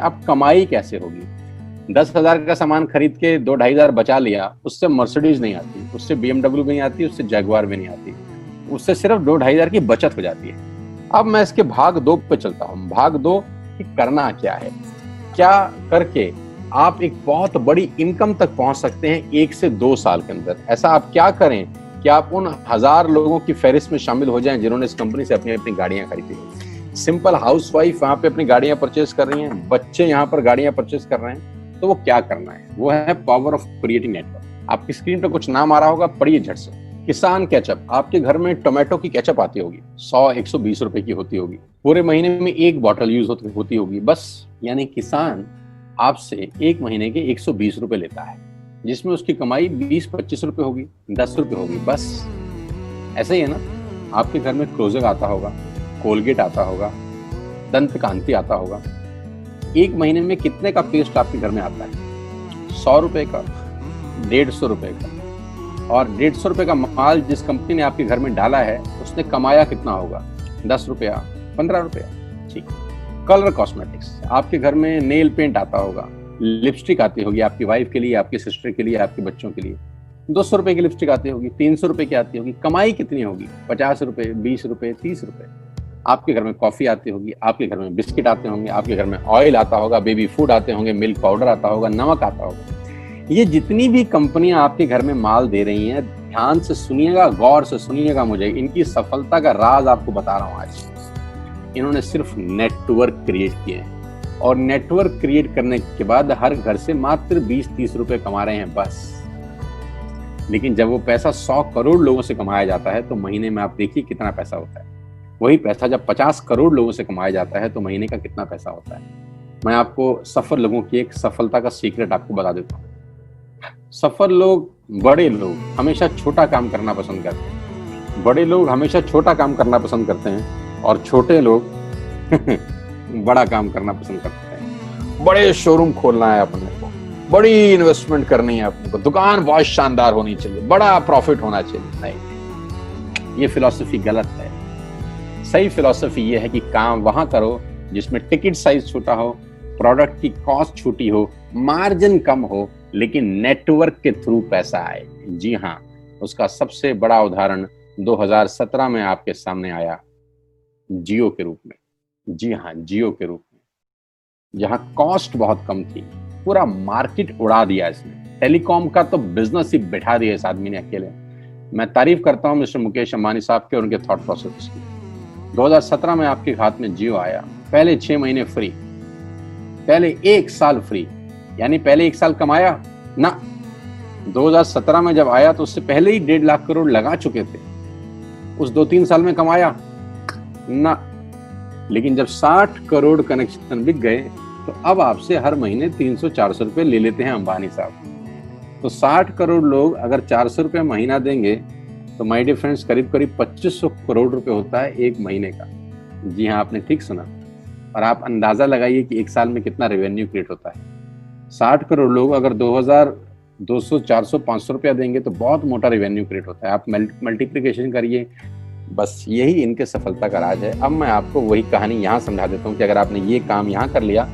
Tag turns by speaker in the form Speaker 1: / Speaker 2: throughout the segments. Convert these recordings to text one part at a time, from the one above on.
Speaker 1: अब कमाई कैसे होगी? 10,000 का सामान खरीद के 2-2,500 बचा लिया, उससे मर्सिडीज नहीं आती, उससे BMW भी नहीं आती, उससे जैगवार भी नहीं आती, उससे सिर्फ 2-2,500 की बचत हो जाती है। अब मैं इसके भाग 2 पे चलता हूँ। भाग 2 कि करना क्या है, क्या करके आप एक बहुत बड़ी इनकम तक पहुंच सकते हैं 1 से 2 साल के अंदर। ऐसा आप क्या करें कि आप उन 1000 लोगों की फहरिस्त में शामिल हो जाएं जिन्होंने इस कंपनी से अपनी अपनी गाड़ियां खरीदी हैं। सिंपल हाउसवाइफ वहां पे अपनी गाड़ियां परचेज कर रही हैं, बच्चे यहाँ पर गाड़ियां परचेज कर रहे हैं। तो वो क्या करना है, वो है पावर ऑफ क्रिएटिंग नेटवर्क। आपकी स्क्रीन पर कुछ नाम आ रहा होगा, पढ़िए झट से। किसान केचप, आपके घर में टोमेटो की केचप आती होगी, 100-120 रुपए की होती होगी, पूरे महीने में 1 बॉटल यूज होती होगी बस। यानी किसान आपसे 1 महीने के 120 रुपए लेता है, जिसमें उसकी कमाई 20-25 रुपए होगी, 10 रुपए होगी बस। ऐसा ही है ना, आपके घर में क्लोजर आता होगा, कोलगेट आता होगा, दंत कांति आता होगा। 1 महीने में कितने का पेस्ट आपके घर में आता है? 100 रुपए का, 150 रुपए का। और 150 रुपए का माल जिस कंपनी ने आपके घर में डाला है, उसने कमाया कितना होगा? 10 रुपया, 15 रुपया। ठीक। कलर कॉस्मेटिक्स, आपके घर में नेल पेंट आता होगा, लिपस्टिक आती होगी आपकी वाइफ के लिए, आपकी सिस्टर के लिए, आपके बच्चों के लिए। 200 रुपए की लिपस्टिक आती होगी, 300 रुपए की आती होगी। कमाई कितनी होगी? 50 रुपए, 20 रुपए, 30 रुपए। आपके घर में कॉफी आती होगी, आपके घर में बिस्किट आते होंगे, आपके घर में ऑयल आता होगा, बेबी फूड आते होंगे, मिल्क पाउडर आता होगा, नमक आता होगा। ये जितनी भी कंपनियां आपके घर में माल दे रही हैं, ध्यान से सुनिएगा, गौर से सुनिएगा मुझे। इनकी सफलता का राज आपको बता रहा हूं आज। इन्होंने सिर्फ नेटवर्क क्रिएट किए हैं, और नेटवर्क क्रिएट करने के बाद हर घर से मात्र 20-30 रुपए कमा रहे हैं बस। लेकिन जब वो पैसा 100 करोड़ लोगों से कमाया जाता है तो महीने में आप देखिए कितना पैसा होता है। वही पैसा जब 50 करोड़ लोगों से कमाया जाता है तो महीने का कितना पैसा होता है। मैं आपको सफल लोगों की एक सफलता का सीक्रेट आपको बता देता हूँ। सफल लोग, बड़े लोग हमेशा छोटा काम करना पसंद करते हैं। बड़े लोग हमेशा छोटा काम करना पसंद करते हैं, और छोटे लोग बड़ा काम करना पसंद करते हैं। बड़े शोरूम खोलना है अपने को, बड़ी इन्वेस्टमेंट करनी है अपने को, दुकान बहुत शानदार होनी चाहिए, बड़ा प्रॉफिट होना चाहिए। नहीं, ये फिलॉसफी गलत है। सही फिलॉसफी ये है कि काम वहां करो जिसमें टिकट साइज छोटा हो, प्रोडक्ट की कॉस्ट छोटी हो, मार्जिन कम हो, लेकिन नेटवर्क के थ्रू पैसा आए। जी हाँ, उसका सबसे बड़ा उदाहरण 2017 में आपके सामने आया, जियो के रूप में। जी हाँ, जियो के रूप में, जहां कॉस्ट बहुत कम थी, पूरा मार्केट उड़ा दिया इसने। टेलीकॉम का तो बिजनेस ही बैठा दिया इस आदमी ने अकेले। मैं तारीफ करता हूं मिस्टर मुकेश अंबानी साहब के और उनके थॉट प्रोसेस की। 2017 में आपके हाथ में जियो आया, पहले 6 महीने फ्री, पहले 1 साल फ्री। यानी पहले 1 साल कमाया ना। 2017 में जब आया तो उससे पहले ही 1.5 लाख करोड़ लगा चुके थे। उस 2-3 साल में कमाया ना। लेकिन जब 60 करोड़ कनेक्शन बिक गए तो अब आपसे हर महीने 300-400 रुपए ले लेते हैं अंबानी साहब। तो 60 करोड़ लोग अगर 400 रुपए महीना देंगे तो माय डियर फ्रेंड्स, करीब करीब 2500 करोड़ रुपए होता है 1 महीने का। जी हाँ, आपने ठीक सुना। और आप अंदाजा लगाइए कि 1 साल में कितना रेवेन्यू क्रिएट होता है। 60 करोड़ लोग अगर 2000, 200, 400, 500 रुपया देंगे तो बहुत मोटा रेवेन्यू क्रिएट होता है। आप मल्टीप्लिकेशन करिए, बस यही इनके सफलता का राज है। अब मैं आपको वही कहानी यहाँ समझा देता हूँ कि अगर आपने ये काम यहाँ कर लिया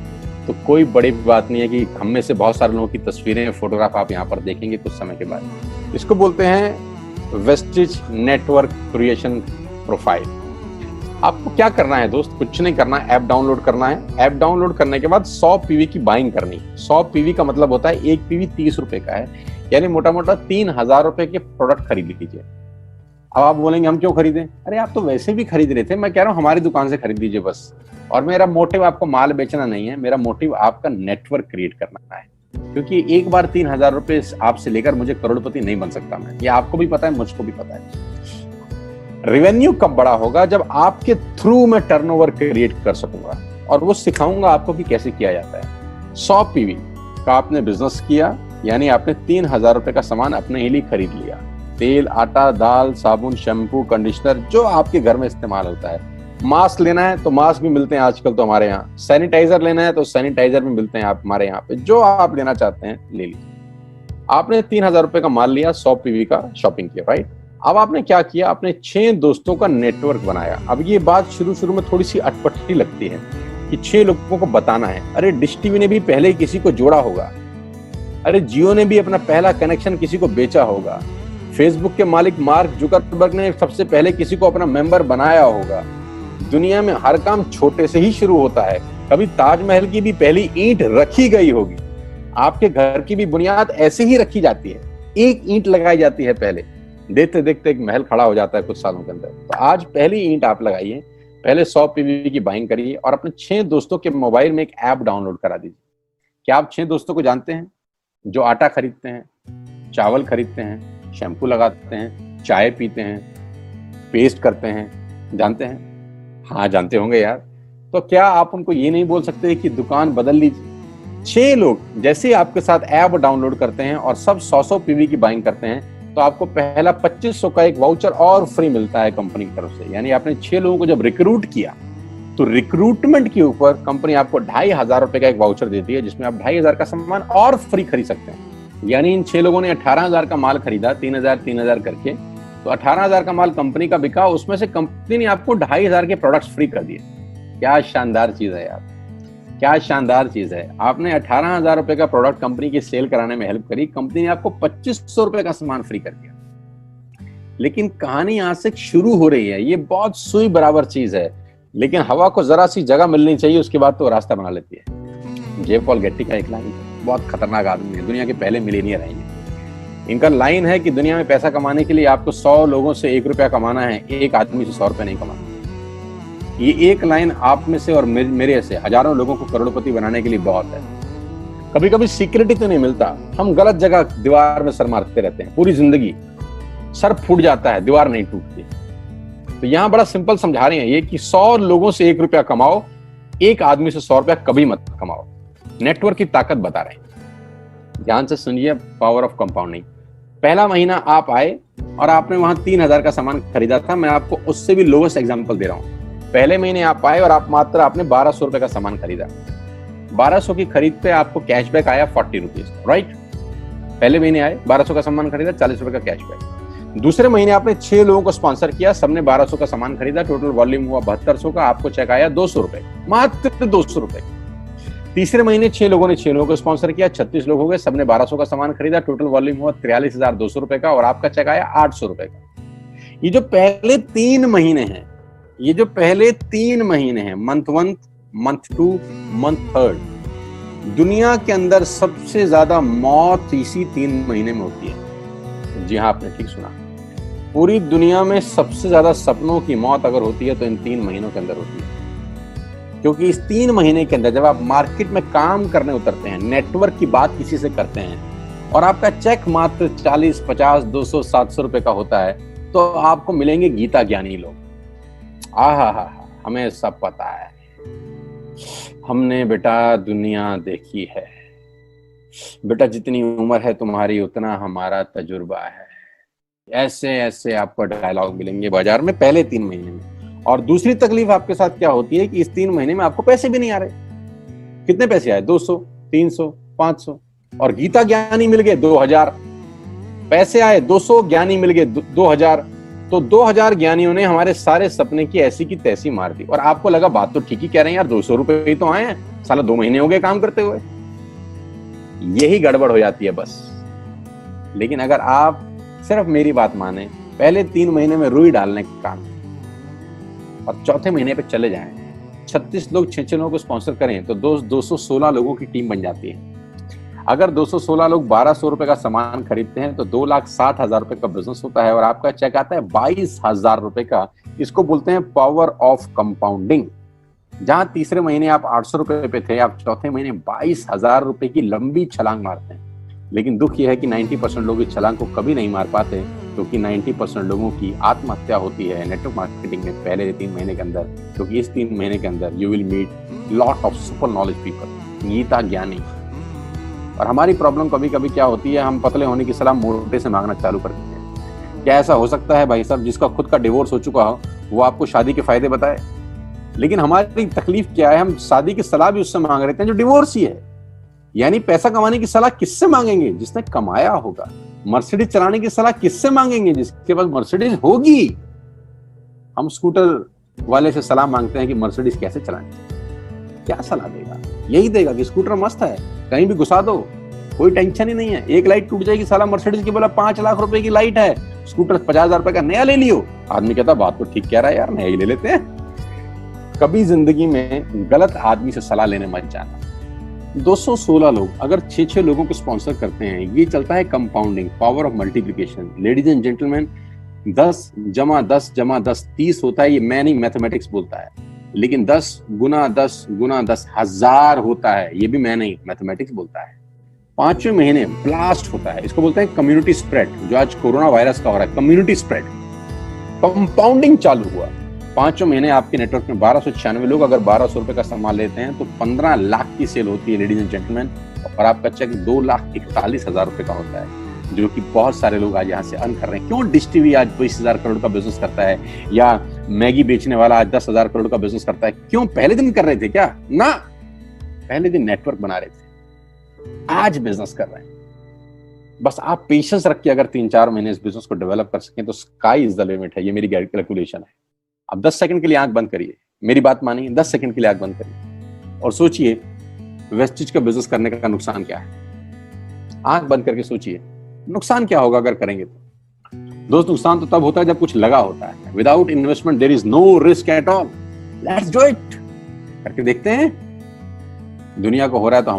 Speaker 1: तो कोई बड़ी बात नहीं है कि हम में से बहुत सारे लोगों की तस्वीरें, फोटोग्राफ आप यहाँ पर देखेंगे कुछ समय के बाद। इसको बोलते हैं वेस्टिज नेटवर्क क्रिएशन प्रोफाइल। आपको क्या करना है दोस्त? कुछ नहीं करना है, ऐप डाउनलोड करना है। ऐप डाउनलोड करने के बाद 100 पीवी की बाइंग करनी है। 100 पीवी का मतलब होता है 1 पीवी 30 रुपए का है, यानी मोटा मोटा 3000 रुपए के प्रोडक्ट खरीद लीजिए। अब आप बोलेंगे हम क्यों खरीदें? अरे आप तो वैसे भी खरीद रहे थे, मैं कह रहा हूँ हमारी दुकान से खरीद लीजिए बस। और मेरा मोटिव आपको माल बेचना नहीं है, मेरा मोटिव आपका नेटवर्क क्रिएट करना है। क्योंकि एक बार 3000 रुपए आपसे लेकर मुझे करोड़पति नहीं बन सकता मैं, ये आपको भी पता है, मुझको भी पता है। रेवेन्यू कब बड़ा होगा? जब आपके थ्रू मैं टर्नओवर क्रिएट कर सकूंगा, और वो सिखाऊंगा आपको कि कैसे किया जाता है। 100 पीवी का आपने बिजनेस किया, यानी आपने 3000 रुपए का सामान अपने ही लिए खरीद लिया। तेल, आटा, दाल, साबुन, शैम्पू, कंडीशनर, जो आपके घर में इस्तेमाल होता है। मास्क लेना है तो मास्क भी मिलते हैं आजकल तो हमारे यहाँ। सैनिटाइजर लेना है तो सैनिटाइजर भी मिलते हैं आप हमारे यहाँ पे। जो आप लेना चाहते हैं ले लीजिए। आपने 3000 रुपए का माल लिया, 100 पीवी का शॉपिंग किया, राइट? अब आपने क्या किया? आपने 6 दोस्तों का नेटवर्क बनाया। अब ये बात शुरू में थोड़ी सी अटपटी लगती है, कि 6 लोगों को बताना है। अरे डिश टीवी ने भी पहले किसी को जोड़ा होगा, अरे जियो ने भी अपना पहला कनेक्शन किसी को बेचा होगा, फेसबुक के मालिक मार्क जुकरबर्ग ने सबसे पहले किसी को अपना मेंबर बनाया होगा। दुनिया में हर काम छोटे से ही शुरू होता है। कभी ताजमहल की भी पहली ईंट रखी गई होगी, आपके घर की भी बुनियाद ऐसे ही रखी जाती है, एक ईंट लगाई जाती है पहले, देखते देखते एक महल खड़ा हो जाता है कुछ सालों के अंदर। तो आज पहली ईंट आप लगाइए, पहले 100 पीवी की बाइंग करिए और अपने 6 दोस्तों के मोबाइल में एक ऐप डाउनलोड करा दीजिए। क्या आप 6 दोस्तों को जानते हैं जो आटा खरीदते हैं, चावल खरीदते हैं, शैम्पू लगाते हैं, चाय पीते हैं, पेस्ट करते हैं? जानते हैं? हाँ जानते होंगे यार। तो क्या आप उनको ये नहीं बोल सकते कि दुकान बदल लीजिए? 6 लोग जैसे आपके साथ ऐप डाउनलोड करते हैं और सब 100 पीवी की बाइंग करते हैं तो आपको पहला 2500 का एक वाउचर और फ्री मिलता है कंपनी की तरफ से। यानी आपने 6 लोगों को जब रिक्रूट किया तो रिक्रूटमेंट के ऊपर कंपनी आपको 2500 रुपए का एक वाउचर देती है जिसमें आप 2500 का सामान और फ्री खरीद सकते हैं। यानी इन 6 लोगों ने 18,000 का माल खरीदा, 3,000 करके, तो 18,000 का माल कंपनी का बिका, उसमें से कंपनी ने आपको 2500 के प्रोडक्ट्स फ्री कर दिए। क्या शानदार चीज है यार, क्या शानदार चीज है। आपने 18,000 रुपए का प्रोडक्ट कंपनी की सेल कराने में हेल्प करी, कंपनी ने आपको 2500 रुपए का सामान फ्री कर दिया। लेकिन कहानी यहां से शुरू हो रही है। ये बहुत सुई बराबर चीज है, लेकिन हवा को जरा सी जगह मिलनी चाहिए, उसके बाद तो रास्ता बना लेती है। जे पॉल गेट्टी का एक लाइन, बहुत खतरनाक आदमी है, दुनिया के पहले मिलीनियर है ये। इनका लाइन है कि दुनिया में पैसा कमाने के लिए आपको 100 लोगों से 1 रुपया कमाना है, एक आदमी से 100 रुपया नहीं कमाना। ये एक लाइन आप में से और मेरे से हजारों लोगों को करोड़पति बनाने के लिए बहुत है। कभी कभी सिक्योरिटी तो नहीं मिलता, हम गलत जगह दीवार में सर मारते रहते हैं, पूरी जिंदगी सर फूट जाता है, दीवार नहीं टूटती। तो यहां बड़ा सिंपल समझा रहे हैं ये कि 100 लोगों से 1 रुपया कमाओ, एक आदमी से 100 रुपया कभी मत कमाओ। नेटवर्क की ताकत बता रहे हैं, ध्यान से सुनिए, पावर ऑफ कंपाउंडिंग। पहला महीना आप आए और आपने वहां 3,000 का सामान खरीदा था, मैं आपको उससे भी लोवेस्ट एग्जांपल दे रहा हूं। पहले महीने आप आए और आप मात्र आपने 1200 रुपए का सामान खरीदा, 1200 की खरीद पे आपको कैशबैक आया 40 रुपीज, राइट? पहले महीने आए, 1200 का सामान खरीदा, 40 रुपए का कैशबैक। दूसरे महीने आपने 6 लोगों को स्पॉन्सर किया, सबने 1200 का सामान खरीदा, टोटल वॉल्यूम हुआ 7200 का, आपको चेक आया 200 रुपए, मात्र 200 रुपए। तीसरे महीने 6 लोगों ने 6 लोगों को स्पॉन्सर किया, 36 लोग हो गए, सबने 1200 का सामान खरीदा, टोटल वॉल्यूम हुआ 43,200 रुपए का और आपका चेक आया 800 रुपए का। ये जो पहले 3 महीने हैं, ये जो पहले 3 महीने हैं, मंथ 1, मंथ 2, मंथ 3, दुनिया के अंदर सबसे ज्यादा मौत इसी 3 महीने में होती है। जी हाँ, आपने ठीक सुना, पूरी दुनिया में सबसे ज्यादा सपनों की मौत अगर होती है तो इन 3 महीनों के अंदर होती है। क्योंकि इस 3 महीने के अंदर जब आप मार्केट में काम करने उतरते हैं, नेटवर्क की बात किसी से करते हैं और आपका चेक मात्र 40, 50, 200, 700 रुपए का होता है, तो आपको मिलेंगे गीता ज्ञानी लोग। आहा, हमें सब पता है, हमने बेटा दुनिया देखी है, बेटा जितनी उम्र है तुम्हारी उतना हमारा तजुर्बा है। ऐसे ऐसे आपको डायलॉग मिलेंगे बाजार में पहले 3 महीने में। और दूसरी तकलीफ आपके साथ क्या होती है कि इस 3 महीने में आपको पैसे भी नहीं आ रहे। कितने पैसे आए? 200, 300, 500, और गीता ज्ञानी मिल गए 2000। पैसे आए 200, ज्ञानी मिल गए 2000, तो 2000 ज्ञानियों ने हमारे सारे सपने की ऐसी की तैसी मार दी। और आपको लगा बात तो ठीक ही कह रहे हैं यार, 200 रुपए ही तो आए हैं, साला 2 महीने हो गए काम करते हुए। यही गड़बड़ हो जाती है बस। लेकिन अगर आप सिर्फ मेरी बात माने, पहले 3 महीने में रुई डालने का काम और चौथे महीने पे चले जाएं, 36 लोग 6 लोगों को स्पॉन्सर करें तो 216 लोगों की टीम बन जाती है। अगर 216 लोग 1200 रुपए का सामान खरीदते हैं तो 2,60,000 रुपए का बिजनेस होता है और आपका चेक आता है 22,000 रुपए का। इसको बोलते हैं पावर ऑफ कंपाउंडिंग। जहां तीसरे महीने आप 800 रुपए पे थे, आप चौथे महीने 22,000 रुपए की लंबी छलांग मारते हैं। लेकिन दुख यह है कि 90% लोग इस छलांग को कभी नहीं मार पाते, क्योंकि 90% लोगों की आत्महत्या होती है नेटवर्क मार्केटिंग में पहले 3 महीने के अंदर। क्योंकि इस 3 महीने के अंदर you will meet lot of super knowledge people, Gita ज्ञानी। और हमारी प्रॉब्लम कभी कभी क्या होती है, हम पतले होने की सलाह मोटे से मांगना चालू कर देते हैं। क्या ऐसा हो सकता है भाई साहब, जिसका खुद का डिवोर्स हो चुका हो वो आपको शादी के फायदे बताए? लेकिन हमारी तकलीफ क्या है, हम शादी की सलाह भी उससे मांग रहे हैं जो डिवोर्स ही है। यानी पैसा कमाने की सलाह किससे मांगेंगे? जिसने कमाया होगा। मर्सिडीज चलाने की सलाह किससे मांगेंगे? जिसके पास मर्सिडीज होगी। हम स्कूटर वाले से सलाह मांगते हैं कि मर्सिडीज कैसे चलाएं। क्या सलाह देगा? यही देगा कि स्कूटर मस्त है, कहीं भी घुसा दो, कोई टेंशन ही नहीं है। एक लाइट टूट जाएगी, साला मर्सिडीज की बोला 5 लाख रुपए की लाइट है, स्कूटर 50,000 रुपए का नया ले लियो। आदमी कहता बात तो ठीक कह रहा है यार, नया ही ले लेते हैं। कभी जिंदगी में गलत आदमी से सलाह लेने मत जाना। 216 लोग अगर 6-6 लोगों को स्पॉन्सर करते हैं, ये चलता है compounding, power of multiplication. Ladies and gentleman, 10 जमा 10 जमा 10 30 होता है, ये मैं नहीं, मैथमेटिक्स बोलता है। लेकिन 10 गुना 10 गुना 10 1000 होता है, ये भी मैं नहीं, मैथमेटिक्स बोलता है। 5वें महीने ब्लास्ट होता है, इसको बोलते हैं कम्युनिटी स्प्रेड, जो आज कोरोना वायरस का हो रहा है, कम्युनिटी स्प्रेड। कंपाउंडिंग चालू हुआ, 5वें महीने आपके नेटवर्क में 1296 लोग अगर 1200 रुपए का सामान लेते हैं तो 15 लाख की सेल होती है लेडीज एंड जेंटलमैन, और आपका चेक 2,41,000 रुपए का होता है, जो कि बहुत सारे लोग आज यहाँ से अर्न कर रहे हैं। क्यों डिश टीवी आज 20,000 करोड़ का बिजनेस करता है, या मैगी बेचने वाला आज 10,000 करोड़ का बिजनेस करता है? क्यों? पहले दिन कर रहे थे क्या? ना, पहले दिन नेटवर्क बना रहे थे, आज बिजनेस कर रहे हैं। बस आप पेशेंस रख के अगर 3-4 महीने इस बिजनेस को डेवलप कर सकें तो स्काई इज द लिमिट है। ये मेरी कैलकुलेशन है। आप 10 सेकंड के लिए आंख बंद करिए, मेरी बात मानिए, 10 सेकंड के लिए आंख बंद करिए और सोचिए वेस्टिज का बिजनेस करने का नुकसान क्या है। आंख बंद करके सोचिए नुकसान क्या होगा अगर करेंगे तो। दोस्त, नुकसान तो तब होता है जब कुछ लगा होता है। Without investment there is no risk at all. Let's do it. करके देखते हैं। दुनिया को हो रहा है तो